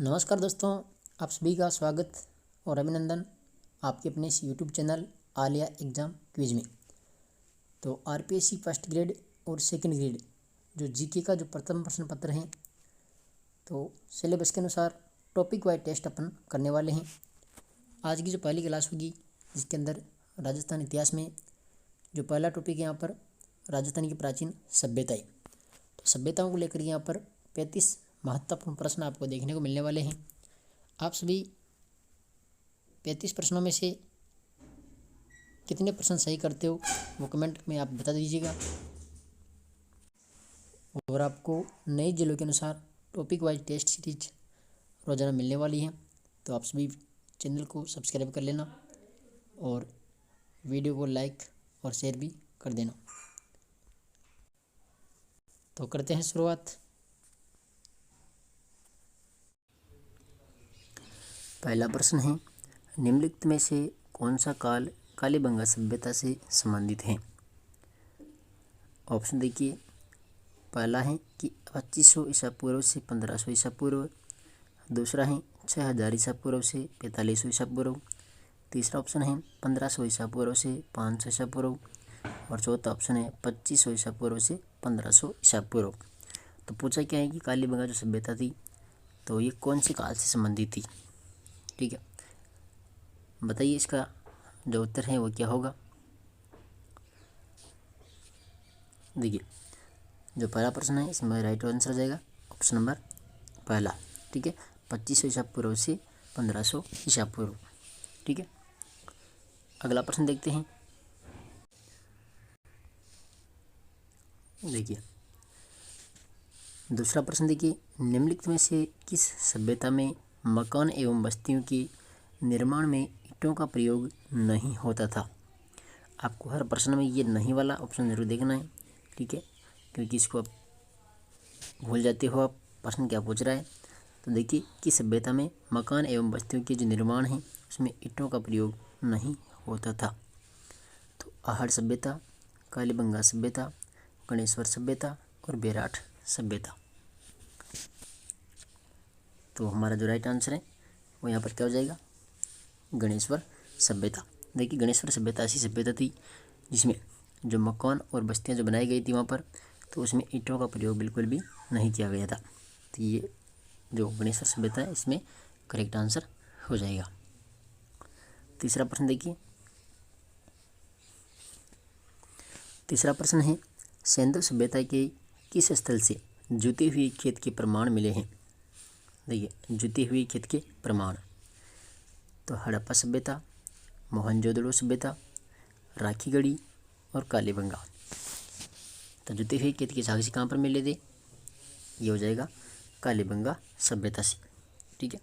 नमस्कार दोस्तों, आप सभी का स्वागत और अभिनंदन आपके अपने इस YouTube channel Alia exam quiz में। तो आरपीएससी फर्स्ट ग्रेड और सेकंड ग्रेड जो जीके का जो प्रथम प्रश्न पत्र है, तो सिलेबस के अनुसार टॉपिक वाइज टेस्ट अपन करने वाले हैं। आज की जो पहली क्लास होगी जिसके अंदर राजस्थान इतिहास में जो पहला टॉपिक है यहाँ पर राजस्थान की प्राचीन सभ्यताएं। तो सभ्यताओं को लेकर यहाँ पर 35 महत्वपूर्ण प्रश्न आपको देखने को मिलने वाले हैं। आप सभी 35 प्रश्नों में से कितने प्रश्न सही करते हो वो कमेंट में आप बता दीजिएगा। और आपको नए जिलों के अनुसार टॉपिक वाइज टेस्ट सीरीज रोजाना मिलने वाली है। तो आप सभी चैनल को सब्सक्राइब कर लेना और वीडियो को लाइक और शेयर भी कर देना। तो करते हैं शुरुआत। पहला प्रश्न है, निम्नलिखित में से कौन सा काल कालीबंगा सभ्यता से संबंधित है। ऑप्शन देखिए, पहला है कि 2500 ईसा पूर्व से 1500 ईसा पूर्व, दूसरा है 6000 ईसा पूर्व से 4500 ईसा पूर्व, तीसरा ऑप्शन है 1500 ईसा पूर्व से 500 ईसा पूर्व और चौथा ऑप्शन है 2500 ईसा पूर्व से 1500 ईसा पूर्व। तो पूछा क्या है कि कालीबंगा जो सभ्यता थी तो ये कौन से काल से संबंधित थी। ठीक है, बताइए इसका जो उत्तर है वो क्या होगा। देखिए, जो पहला प्रश्न है इसमें राइट आंसर हो जाएगा ऑप्शन नंबर पहला। ठीक है, 2500 ईसा पूर्व से 1500 ईसा पूर्व। ठीक है, अगला प्रश्न देखते हैं। देखिए, दूसरा प्रश्न देखिए, निम्नलिखित में से किस सभ्यता में मकान एवं बस्तियों के निर्माण में ईंटों का प्रयोग नहीं होता था। आपको हर प्रश्न में ये नहीं वाला ऑप्शन जरूर देखना है। ठीक है, क्योंकि इसको आप भूल जाते हो आप प्रश्न क्या पूछ रहा है। तो देखिए, किस सभ्यता में मकान एवं बस्तियों के जो निर्माण है उसमें ईंटों का प्रयोग नहीं होता था। तो आहड़ सभ्यता, कालीबंगा सभ्यता, गणेश्वर सभ्यता और बेराठ सभ्यता। तो हमारा जो राइट आंसर है वो यहाँ पर क्या हो जाएगा, गणेश्वर सभ्यता। देखिए, गणेश्वर सभ्यता ऐसी सभ्यता थी जिसमें जो मकान और बस्तियाँ जो बनाई गई थी वहाँ पर, तो उसमें ईंटों का प्रयोग बिल्कुल भी नहीं किया गया था। तो ये जो गणेश्वर सभ्यता है इसमें करेक्ट आंसर हो जाएगा। तीसरा प्रश्न देखिए, तीसरा प्रश्न है, सिंधु सभ्यता के किस स्थल से जुते हुए खेत के प्रमाण मिले हैं। देखिए, जुते हुए खेत के प्रमाण, तो हड़प्पा सभ्यता, मोहनजोदड़ो सभ्यता, राखीगढ़ी और कालीबंगा। तो जुते हुए खेत के साक्ष्य कहाँ पर मिले थे, ये हो जाएगा कालीबंगा सभ्यता से। ठीक है,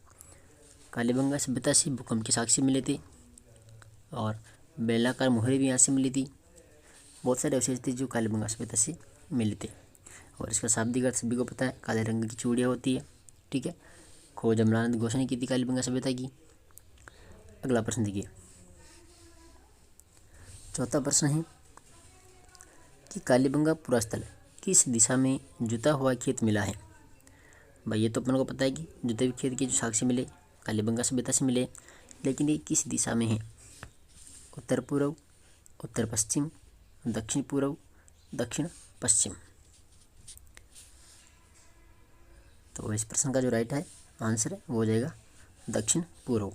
कालीबंगा सभ्यता से भूकंप के साक्ष्य मिले थे और बेलनाकार मोहरें भी यहाँ से मिली थी। बहुत सारे अवशेष थे जो कालीबंगा सभ्यता से मिले थे। और इसका शाब्दिक अर्थ सभी को पता है, काले रंग की चूड़ियाँ होती है। ठीक है, खोज अमरानंद घोष ने की थी कालीबंगा सभ्यता की। अगला प्रश्न देखिए, चौथा प्रश्न है कि कालीबंगा पुरास्थल किस दिशा में जुता हुआ खेत मिला है। भाई ये तो अपन को पता है कि जुते हुए खेत के जो साक्ष्य मिले कालीबंगा सभ्यता से मिले, लेकिन ये किस दिशा में है, उत्तर पूर्व, उत्तर पश्चिम, दक्षिण पूर्व, दक्षिण पश्चिम। तो इस प्रश्न का जो राइट है आंसर है वो हो जाएगा दक्षिण पूर्व।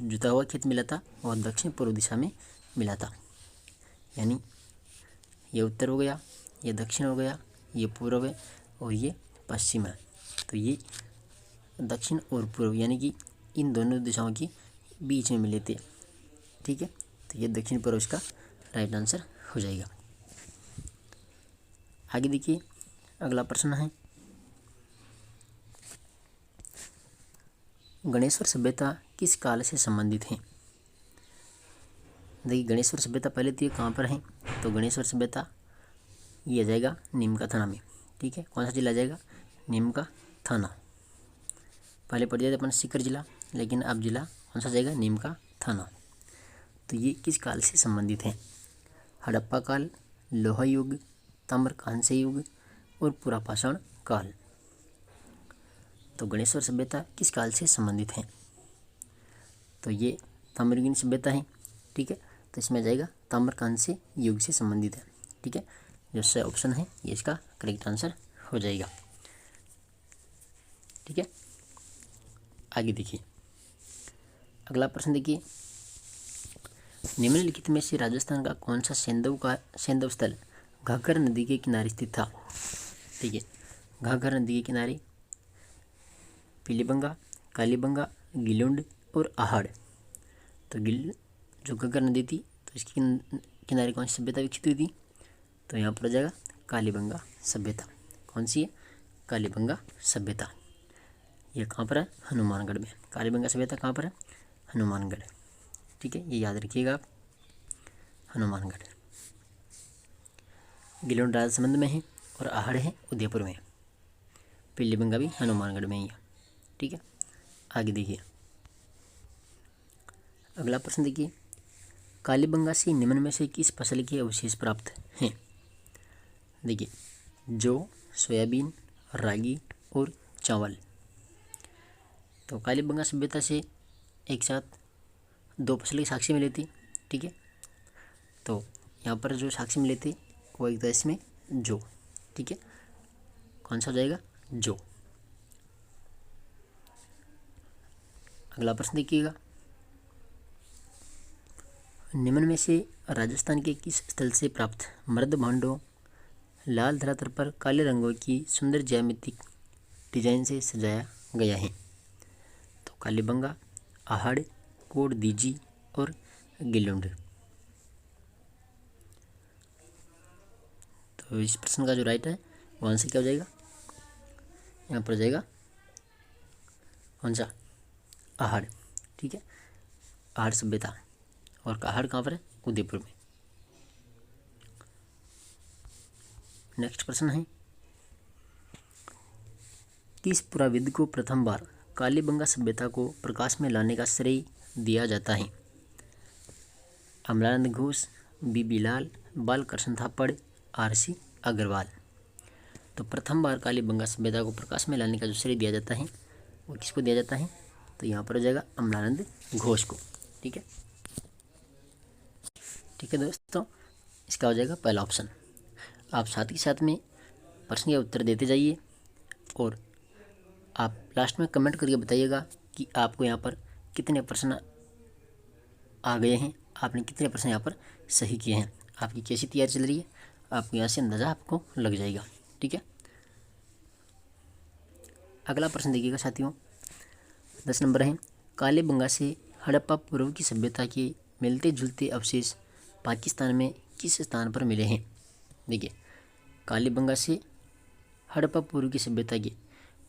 जुता हुआ खेत मिला था और दक्षिण पूर्व दिशा में मिला था, यानी ये उत्तर हो गया, ये दक्षिण हो गया, ये पूर्व है और ये पश्चिम है। तो ये दक्षिण और पूर्व यानी कि इन दोनों दिशाओं के बीच में मिले थे। ठीक है, तो ये दक्षिण पूर्व इसका राइट आंसर हो जाएगा। आगे देखिए, अगला प्रश्न है, गणेश्वर सभ्यता किस काल से संबंधित है। देखिए, गणेश्वर सभ्यता पहले तो ये कहाँ पर है, तो गणेश्वर सभ्यता ये आ जाएगा नीमका थाना में। ठीक है, कौन सा जिला आ जाएगा, नीमका थाना। पहले पड़ जाता अपन सीकर जिला, लेकिन अब जिला कौन सा जाएगा, नीमका थाना। तो ये किस काल से संबंधित है, हड़प्पा काल, लोहा युग, ताम्र कांस्य युग और पुरापाषाण काल। तो गणेश्वर सभ्यता किस काल से संबंधित है? तो ये ताम्रयुगीन सभ्यता है। ठीक है, तो इसमें आ जाएगा ताम्रकांस्य युग से संबंधित है। ठीक है, जो स ऑप्शन है ये इसका करेक्ट आंसर हो जाएगा। ठीक है, आगे देखिए अगला प्रश्न देखिए, निम्नलिखित में से राजस्थान का कौन सा सैंधव स्थल घाघर नदी के किनारे स्थित था? ठीक है, घाघर नदी के किनारे पीलीबंगा, कालीबंगा, गिलोंड और आहड़। तो जो घाघर नदी थी तो इसके किनारे कौन सी सभ्यता विकसित हुई थी? तो यहाँ पर आ जाएगा कालीबंगा सभ्यता। कौन सी है? कालीबंगा सभ्यता। यह कहाँ पर है? हनुमानगढ़ में। कालीबंगा सभ्यता कहाँ पर है? हनुमानगढ़। ठीक है, ये याद रखिएगा आप, हनुमानगढ़। गिलोंड राजसमंद में है और आहड़ है उदयपुर में। पीलीबंगा भी हनुमानगढ़ में ही है। ठीक है, आगे देखिए अगला प्रश्न देखिए, कालीबंगा से निम्न में से किस फसल के अवशेष प्राप्त हैं? देखिए, जौ, सोयाबीन, रागी और चावल। तो कालीबंगा सभ्यता से एक साथ 2 फसल के साक्ष्य मिले थे। ठीक है, तो यहाँ पर जो साक्ष्य मिले थे वो एक था इसमें जौ। ठीक है, कौन सा हो जाएगा? जौ। अगला प्रश्न देखिएगा, निम्न में से राजस्थान के किस स्थल से प्राप्त मृद भांडों लाल धरातल पर काले रंगों की सुंदर ज्यामितिक डिजाइन से सजाया गया है? तो कालीबंगा, आहड़, कोट दीजी और गिलोंड। तो इस प्रश्न का जो राइट है वो आंसर क्या हो जाएगा? यहाँ पर हो जाएगा कौन सा? आहड़। ठीक है, आहड़ सभ्यता। और आहड़ कहाँ पर है? उदयपुर में। नेक्स्ट प्रश्न है, किस पुराविद को प्रथम बार कालीबंगा सभ्यता को प्रकाश में लाने का श्रेय दिया जाता है? अमलानंद घोष, बीबी लाल, बालकृष्ण थापड़, आरसी अग्रवाल। तो प्रथम बार कालीबंगा सभ्यता को प्रकाश में लाने का जो श्रेय दिया जाता है वो किसको दिया जाता है? तो यहाँ पर हो जाएगा अमलानंद घोष को। ठीक है, ठीक है दोस्तों, इसका हो जाएगा पहला ऑप्शन। आप साथ ही साथ में प्रश्न के उत्तर देते जाइए और आप लास्ट में कमेंट करके बताइएगा कि आपको यहाँ पर कितने प्रश्न आ गए हैं, आपने कितने प्रश्न यहाँ पर सही किए हैं, आपकी कैसी तैयारी चल रही है, आपको यहाँ से अंदाज़ा आपको लग जाएगा। ठीक है, अगला प्रश्न देखिएगा साथियों, 10 नंबर है, कालीबंगा से हड़प्पा पूर्व की सभ्यता के मिलते जुलते अवशेष पाकिस्तान में किस स्थान पर मिले हैं? देखिए, कालीबंगा से हड़प्पा पूर्व की सभ्यता के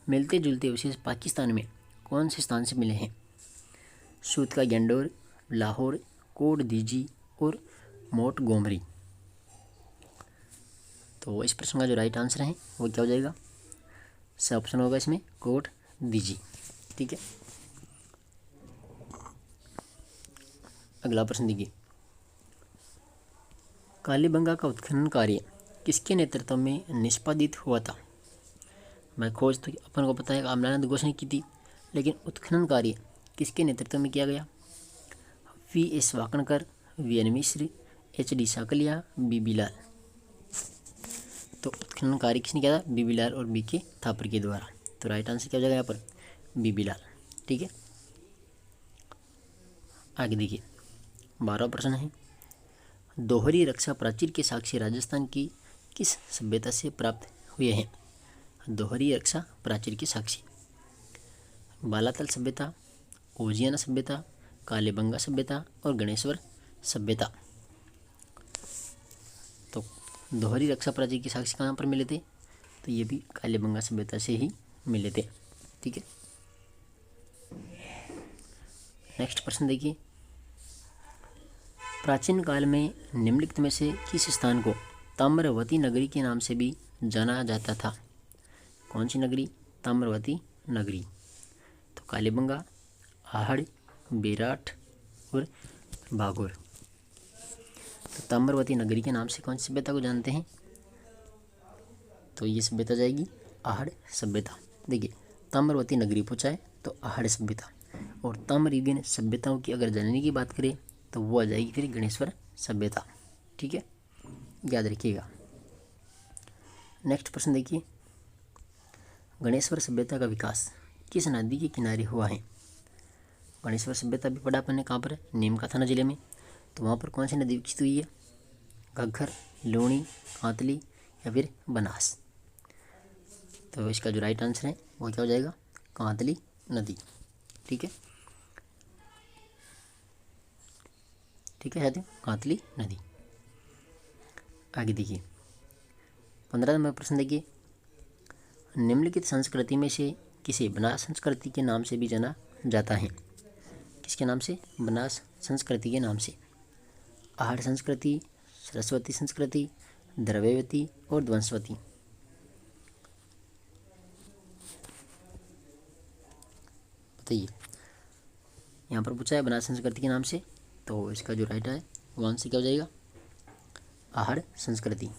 मिलते जुलते अवशेष पाकिस्तान में कौन से स्थान से मिले हैं? सूत का गैंडोर, लाहौर, कोट दीजी और मोंटगोमरी। तो इस प्रश्न का जो राइट आंसर है वो क्या हो जाएगा? स ऑप्शन होगा इसमें कोट दीजी। ठीक है, अगला प्रश्न देखिए, कालीबंगा का उत्खनन कार्य किसके नेतृत्व में निष्पादित हुआ था? मैं खोज तो अपन को पता है अमलानंद घोष ने की थी, लेकिन उत्खनन कार्य किसके नेतृत्व में किया गया? V.S. वाकणकर, V.N. मिश्र, H.D. साकलिया, बीबी लाल। तो उत्खनन कार्य किसने किया था? बीबी लाल और B.K. थापर के द्वारा। तो राइट आंसर क्या हो जाएगा यहाँ पर? बीबी लाल। ठीक है, आगे देखिए 12वां प्रश्न है, दोहरी रक्षा प्राचीर के साक्ष्य राजस्थान की किस सभ्यता से प्राप्त हुए हैं? दोहरी रक्षा प्राचीर के साक्ष्य बालातल सभ्यता, ओजियाना सभ्यता, कालीबंगा सभ्यता और गणेश्वर सभ्यता। तो दोहरी रक्षा प्राचीर के साक्ष्य कहाँ पर मिले थे? तो ये भी कालीबंगा सभ्यता से ही मिले थे। ठीक है, नेक्स्ट प्रश्न देखिए, प्राचीन काल में निम्नलिखित में से किस स्थान को ताम्रवती नगरी के नाम से भी जाना जाता था? कौन सी नगरी? ताम्रवती नगरी। तो कालीबंगा, आहड़, बेराट और भागौर। तो ताम्रवती नगरी के नाम से कौन सी सभ्यता को जानते हैं? तो ये सभ्यता जाएगी आहड़ सभ्यता। देखिए, ताम्रवती नगरी पूछा है तो आहड़ सभ्यता। और ताम्रयुगीन सभ्यताओं की अगर जननी की बात करें तो वो आ जाएगी फिर गणेश्वर सभ्यता। ठीक है, याद रखिएगा। नेक्स्ट प्रश्न देखिए, गणेश्वर सभ्यता का विकास किस नदी के किनारे हुआ है? गणेश्वर सभ्यता भी पढ़ा अपन ने कहाँ पर है? नीमका थाना जिले में। तो वहाँ पर कौन सी नदी विकसित हुई है? घग्गर, लूणी, कांतली या फिर बनास? तो इसका जो राइट आंसर है वो क्या हो जाएगा? कांतली नदी। ठीक है, ठीक है साथियों, कांतली नदी। आगे देखिए 15 नंबर प्रश्न देखिए, निम्नलिखित संस्कृति में से किसे बनास संस्कृति के नाम से भी जाना जाता है? किसके नाम से? बनास संस्कृति के नाम से। आहड़ संस्कृति, सरस्वती संस्कृति, द्रव्यवती और ध्वंसवती। बताइए, यहाँ पर पूछा है बनास संस्कृति के नाम से, तो इसका जो राइट है वो आंसर क्या हो जाएगा? आहड़ संस्कृति।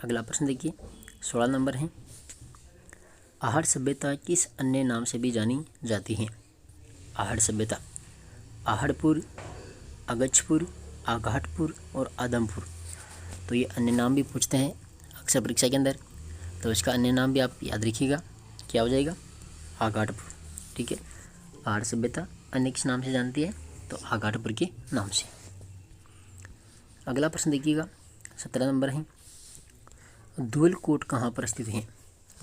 अगला प्रश्न देखिए 16 नंबर है, आहड़ सभ्यता किस अन्य नाम से भी जानी जाती है? आहड़ सभ्यता आहड़पुर, अगछपुर, आघाटपुर और आदमपुर। तो ये अन्य नाम भी पूछते हैं अक्सर परीक्षा के अंदर, तो इसका अन्य नाम भी आप याद रखिएगा, क्या हो जाएगा? आघाटपुर। ठीक है, आहड़ सभ्यता अन्य किस नाम से जानती है? तो आघाटपुर के नाम से। अगला प्रश्न देखिएगा 17 नंबर है, धूलकोट कहाँ पर स्थित है?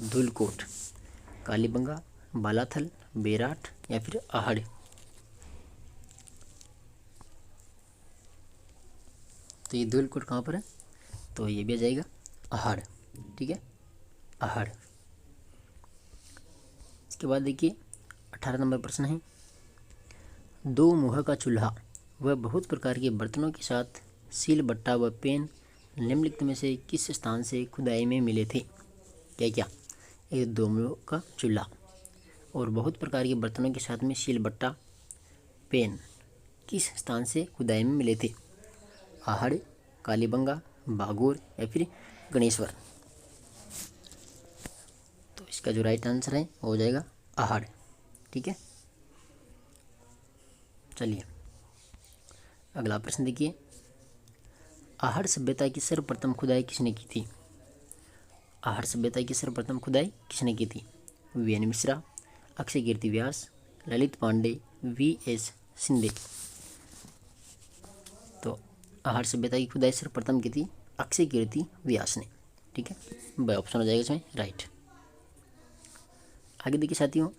धूलकोट कालीबंगा, बालाथल, बेराट या फिर आहड़? तो ये धूलकोट कहाँ पर है? तो ये भी आ जाएगा आहड़। ठीक है, आहड़। इसके बाद देखिए 18 नंबर प्रश्न है, दो मुँह का चूल्हा व बहुत प्रकार के बर्तनों के साथ सील बट्टा व पेन निम्नलिखित में से किस स्थान से खुदाई में मिले थे? क्या क्या? एक दो मुँह का चूल्हा और बहुत प्रकार के बर्तनों के साथ में सील बट्टा, पेन किस स्थान से खुदाई में मिले थे? आहड़, कालीबंगा, बागोर या फिर गणेश्वर? तो इसका जो राइट आंसर है वो हो जाएगा आहड़। ठीक है, चलिए अगला प्रश्न देखिए, आहड़ सभ्यता की सर्वप्रथम खुदाई किसने की थी? आहड़ सभ्यता की सर्वप्रथम खुदाई किसने की थी? वीएन मिश्रा, अक्षय कीर्ति व्यास, ललित पांडे, वीएस शिंदे? तो आहड़ सभ्यता की खुदाई सर्वप्रथम की थी अक्षय कीर्ति व्यास ने। ठीक है, बाय ऑप्शन हो जाएगा इसमें राइट। आगे देखिए साथियों,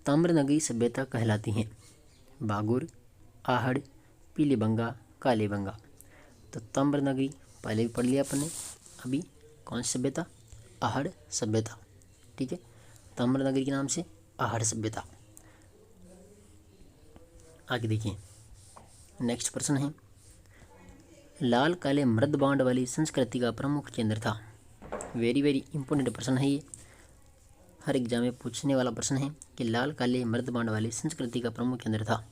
ताम्रनगरी सभ्यता कहलाती हैं बागुर, आहड़, पीलीबंगा, कालीबंगा। तो ताम्रनगरी पहले भी पढ़ लिया अपन ने, अभी कौन सी सभ्यता? आहड़ सभ्यता। ठीक है, ताम्रनगरी के नाम से आहड़ सभ्यता। आगे देखिए नेक्स्ट प्रश्न है, लाल काले मृद बांड वाली संस्कृति का प्रमुख केंद्र था? वेरी वेरी इंपॉर्टेंट प्रश्न है ये, हर एग्जाम में पूछने वाला प्रश्न है कि लाल काले मृद बांड वाली संस्कृति का प्रमुख केंद्र था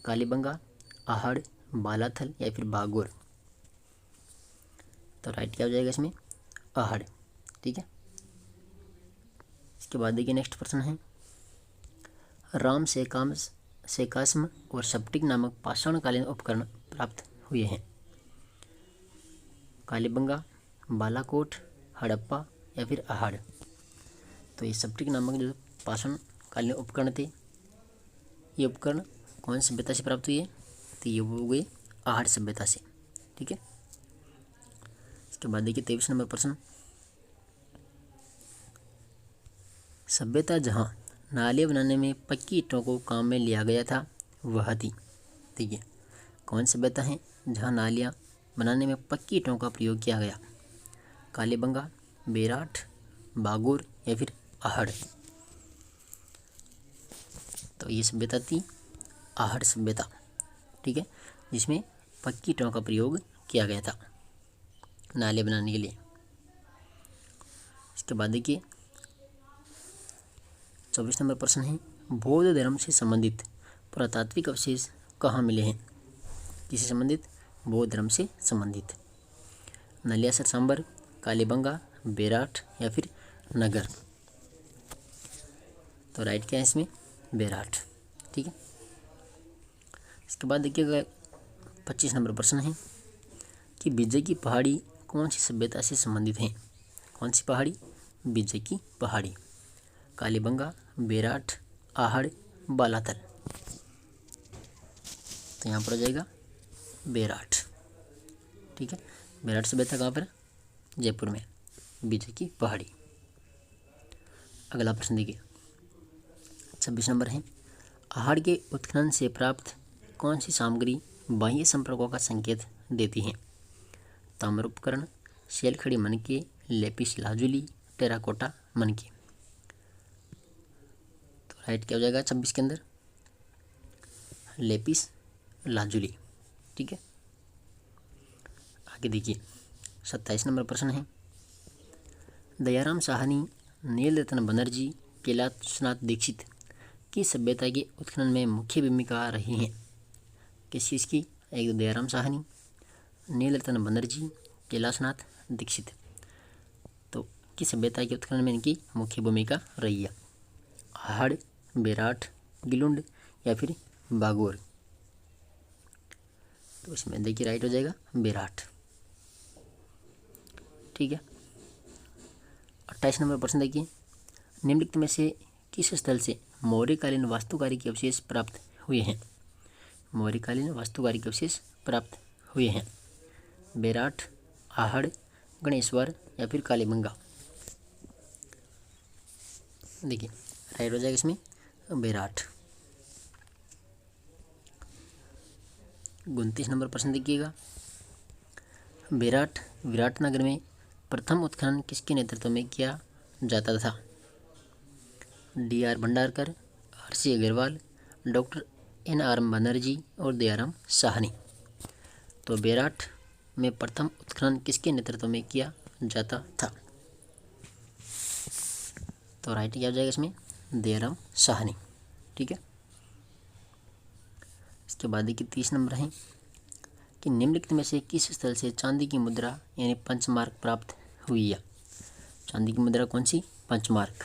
कालीबंगा, आहड़, बालाथल या फिर बागोर? तो राइट क्या हो जाएगा इसमें? आहड़। ठीक है, इसके बाद देखिए नेक्स्ट प्रश्न है, राम सेकास्म और स्फटिक नामक पाषाणकालीन उपकरण प्राप्त हुए हैं? कालीबंगा, बालाकोट, हड़प्पा या फिर आहड़? तो ये स्फटिक नामक जो पाषाणकालीन उपकरण थे, ये उपकरण कौन सी सभ्यता से प्राप्त हुई है? तो ये हो गए आहड़ सभ्यता से। ठीक है, इसके बाद देखिए 23 नंबर प्रश्न, सभ्यता जहाँ नाले बनाने में पक्की ईंटों को काम में लिया गया था वह थी? देखिए कौन सभ्यता है जहाँ नालियाँ बनाने में पक्की ईंटों का प्रयोग किया गया? कालीबंगा, बेराट, बागोर या फिर आहड़? तो ये सभ्यता थी आहड़ सभ्यता। ठीक है, जिसमें पक्की ईंटों का प्रयोग किया गया था नाले बनाने के लिए। इसके बाद देखिए 24 नंबर प्रश्न है, बौद्ध धर्म से संबंधित पुरातात्विक अवशेष कहाँ मिले हैं? किससे संबंधित? बौद्ध धर्म से संबंधित। नलियासर सांबर, कालीबंगा, बेराट या फिर नगर। तो राइट क्या है इसमें? बेराट। ठीक है। इसके बाद देखिएगा 25 नंबर प्रश्न है कि विजय की पहाड़ी कौन सी सभ्यता से संबंधित है? कौन सी पहाड़ी? विजय की पहाड़ी। कालीबंगा, बेराट, आहड़, बालातल। तो यहाँ पर हो जाएगा बेराट। ठीक है। बेराट सभ्यता कहाँ पर? जयपुर में, विजय की पहाड़ी। अगला प्रश्न देखिए 26 नंबर है, आहड़ के उत्खनन से प्राप्त कौन सी सामग्री बाह्य संपर्कों का संकेत देती है? ताम्र उपकरण, शैलखड़ी मनके, लेपिस लाजुली, टेराकोटा मनके। तो राइट क्या हो जाएगा 26 के अंदर? Lapis lazuli. ठीक है। आगे देखिए 27 नंबर प्रश्न है, दयाराम साहनी, नीलरत्न बनर्जी, कैलाशनाथ दीक्षित की सभ्यता के उत्खनन में मुख्य भूमिका रही है? किस चीज़ की? एक तो दयाराम साहनी, नीलरत्न बनर्जी, कैलाशनाथ दीक्षित। तो की सभ्यता के उत्खनन में इनकी मुख्य भूमिका रही है? आहड़, बेराट, गिलुंड या फिर बागोर। तो इसमें देखिए राइट हो जाएगा बेराट। ठीक है। 28 नंबर प्रश्न देखिए, निम्नलिखित में से किस स्थल से मौर्यकालीन वास्तुकारी के अवशेष प्राप्त हुए हैं? मौर्यकालीन वास्तुकारी के अवशेष प्राप्त हुए हैं? बेराट, आहड़, गणेश्वर या फिर कालीबंगा। देखिए राइट हो जाएगा इसमें बेराट। 29 नंबर प्रश्न देखिएगा, बेराट विराटनगर में प्रथम उत्खनन किसके नेतृत्व में किया जाता था? D.R. Bhandarkar, R.C. Agarwal, doctor N.R. Banerjee और दयाराम साहनी। तो बेराट में प्रथम उत्खनन किसके नेतृत्व में किया जाता था? तो राइट क्या हो जाएगा इसमें? दयाराम साहनी। ठीक है। इसके बाद देखिए 30 नंबर है कि निम्नलिखित में से किस स्थल से चांदी की मुद्रा यानी पंचमार्क प्राप्त हुई है? चांदी की मुद्रा कौन सी? पंचमार्क।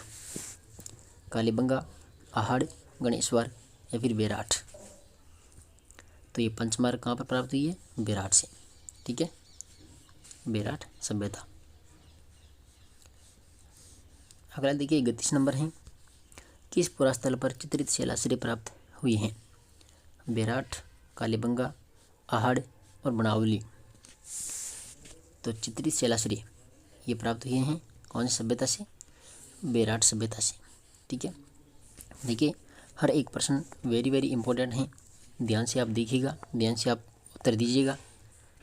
कालीबंगा, आहड़, गणेश्वर या फिर बेराट। तो ये पंचमार्क कहाँ पर प्राप्त हुई है? बेराट से। ठीक है। बेराट सभ्यता। अगला देखिए 31 नंबर है, किस पुरास्थल पर चित्रित शिलाश्रय प्राप्त हुई हैं? बेराट, कालीबंगा, आहड़ और बनावली। तो चित्रित शिलाश्रय ये प्राप्त हुए हैं कौन सी सभ्यता से? बेराट सभ्यता से। ठीक है। देखिए हर एक प्रश्न वेरी वेरी इंपॉर्टेंट है, ध्यान से आप देखिएगा, ध्यान से आप उत्तर दीजिएगा।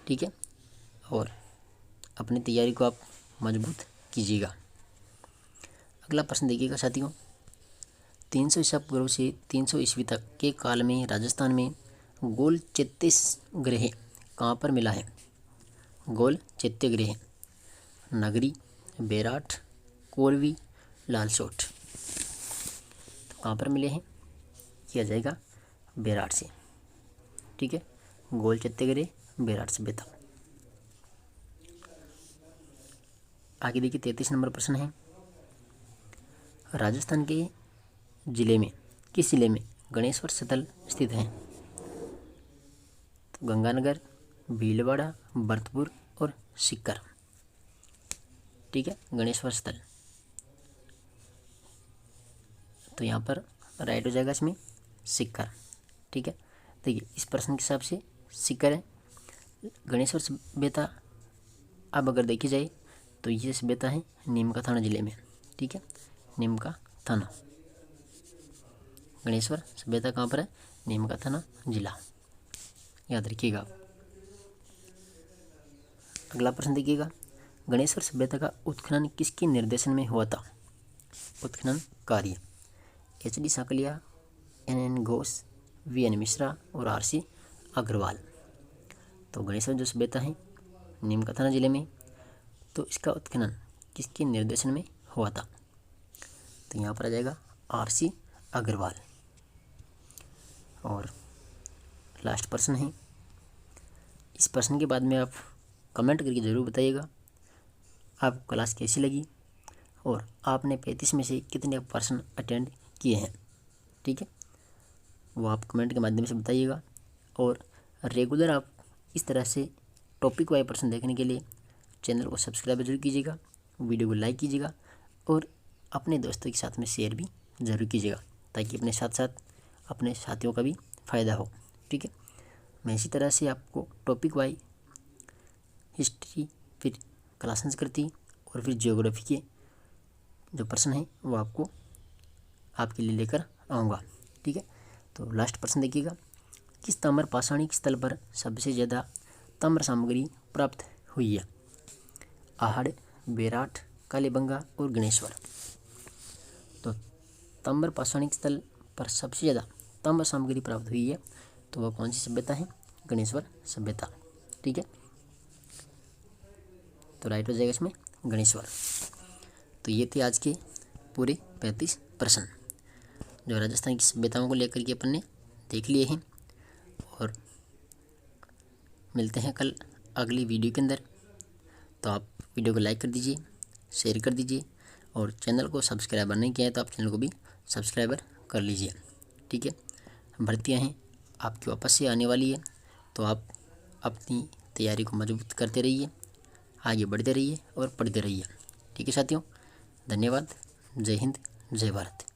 ठीक है। और अपनी तैयारी को आप मजबूत कीजिएगा। अगला प्रश्न देखिएगा साथियों, 300 ईसा पूर्व से 300 ईस्वी तक के काल में राजस्थान में गोल चैत्य ग्रह कहाँ पर मिला है? गोल चैत्य ग्रह नगरी, बेराट, कोरवी, लालसोट। तो कहाँ पर मिले हैं? किया जाएगा बेराट से। ठीक है। गोल चैत्य ग्रह बेराट सभ्यता। आगे देखिए 33 नंबर प्रश्न है, राजस्थान के जिले में किस जिले में गणेश्वर स्थल स्थित है? तो गंगानगर, भीलवाड़ा, भरतपुर और सीकर। ठीक है। गणेश्वर स्थल। तो यहाँ पर राइट हो जाएगा इसमें सीकर। ठीक है। देखिए इस प्रश्न के हिसाब से सीकर है। गणेश्वर सभ्यता अब अगर देखी जाए तो ये सभ्यता है नीमका थाना जिले में। ठीक है। नीमका थाना। गणेश्वर सभ्यता कहाँ पर है? नीमका थाना जिला, याद रखिएगा। अगला प्रश्न देखिएगा, गणेश्वर सभ्यता का उत्खनन किसके निर्देशन में हुआ था? उत्खनन कार्य H.D. Sankalia, N.N. Ghosh, V.N. Mishra और R.C. अग्रवाल। तो गणेश्वर जो सभ्यता है नीमका थाना जिले में, तो इसका उत्खनन किसके निर्देशन में हुआ था? तो यहाँ पर आ जाएगा R.C. अग्रवाल। और लास्ट प्रश्न है, इस प्रश्न के बाद में आप कमेंट करके ज़रूर बताइएगा आपको क्लास कैसी लगी और आपने 35 में से कितने प्रश्न अटेंड किए हैं, ठीक है, वो आप कमेंट के माध्यम से बताइएगा। और रेगुलर आप इस तरह से टॉपिक वाइज प्रश्न देखने के लिए चैनल को सब्सक्राइब जरूर कीजिएगा, वीडियो को लाइक कीजिएगा और अपने दोस्तों के साथ में शेयर भी ज़रूर कीजिएगा, ताकि अपने साथ साथ अपने साथियों का भी फ़ायदा हो, ठीक है। मैं इसी तरह से आपको टॉपिक वाइज हिस्ट्री, फिर क्लास संस्कृति और फिर ज्योग्राफी के जो प्रश्न हैं वो आपके लिए लेकर आऊँगा, ठीक है। तो लास्ट प्रश्न देखिएगा, किस ताम्र पाषाणिक स्थल पर सबसे ज़्यादा ताम्र सामग्री प्राप्त हुई है? आहड़, बेराट, कालीबंगा और गणेश्वर। तो ताम्र पाषाणिक स्थल पर सबसे ज़्यादा ताम्र सामग्री प्राप्त हुई है तो वह कौन सी सभ्यता है? गणेश्वर सभ्यता, ठीक है। तो राइट हो जाएगा इसमें गणेश्वर। तो ये थे आज के पूरे 35 प्रश्न जो राजस्थान की सभ्यताओं को लेकर के अपन ने देख लिए हैं। और मिलते हैं कल अगली वीडियो के अंदर। तो आप वीडियो को लाइक कर दीजिए, शेयर कर दीजिए और चैनल को सब्सक्राइबर नहीं किया है तो आप चैनल को भी सब्सक्राइबर कर लीजिए, ठीक है। भर्तियाँ हैं आपकी वापस से आने वाली है, तो आप अपनी तैयारी को मजबूत करते रहिए, आगे बढ़ते रहिए और पढ़ते रहिए, ठीक है साथियों। धन्यवाद। जय हिंद, जय भारत।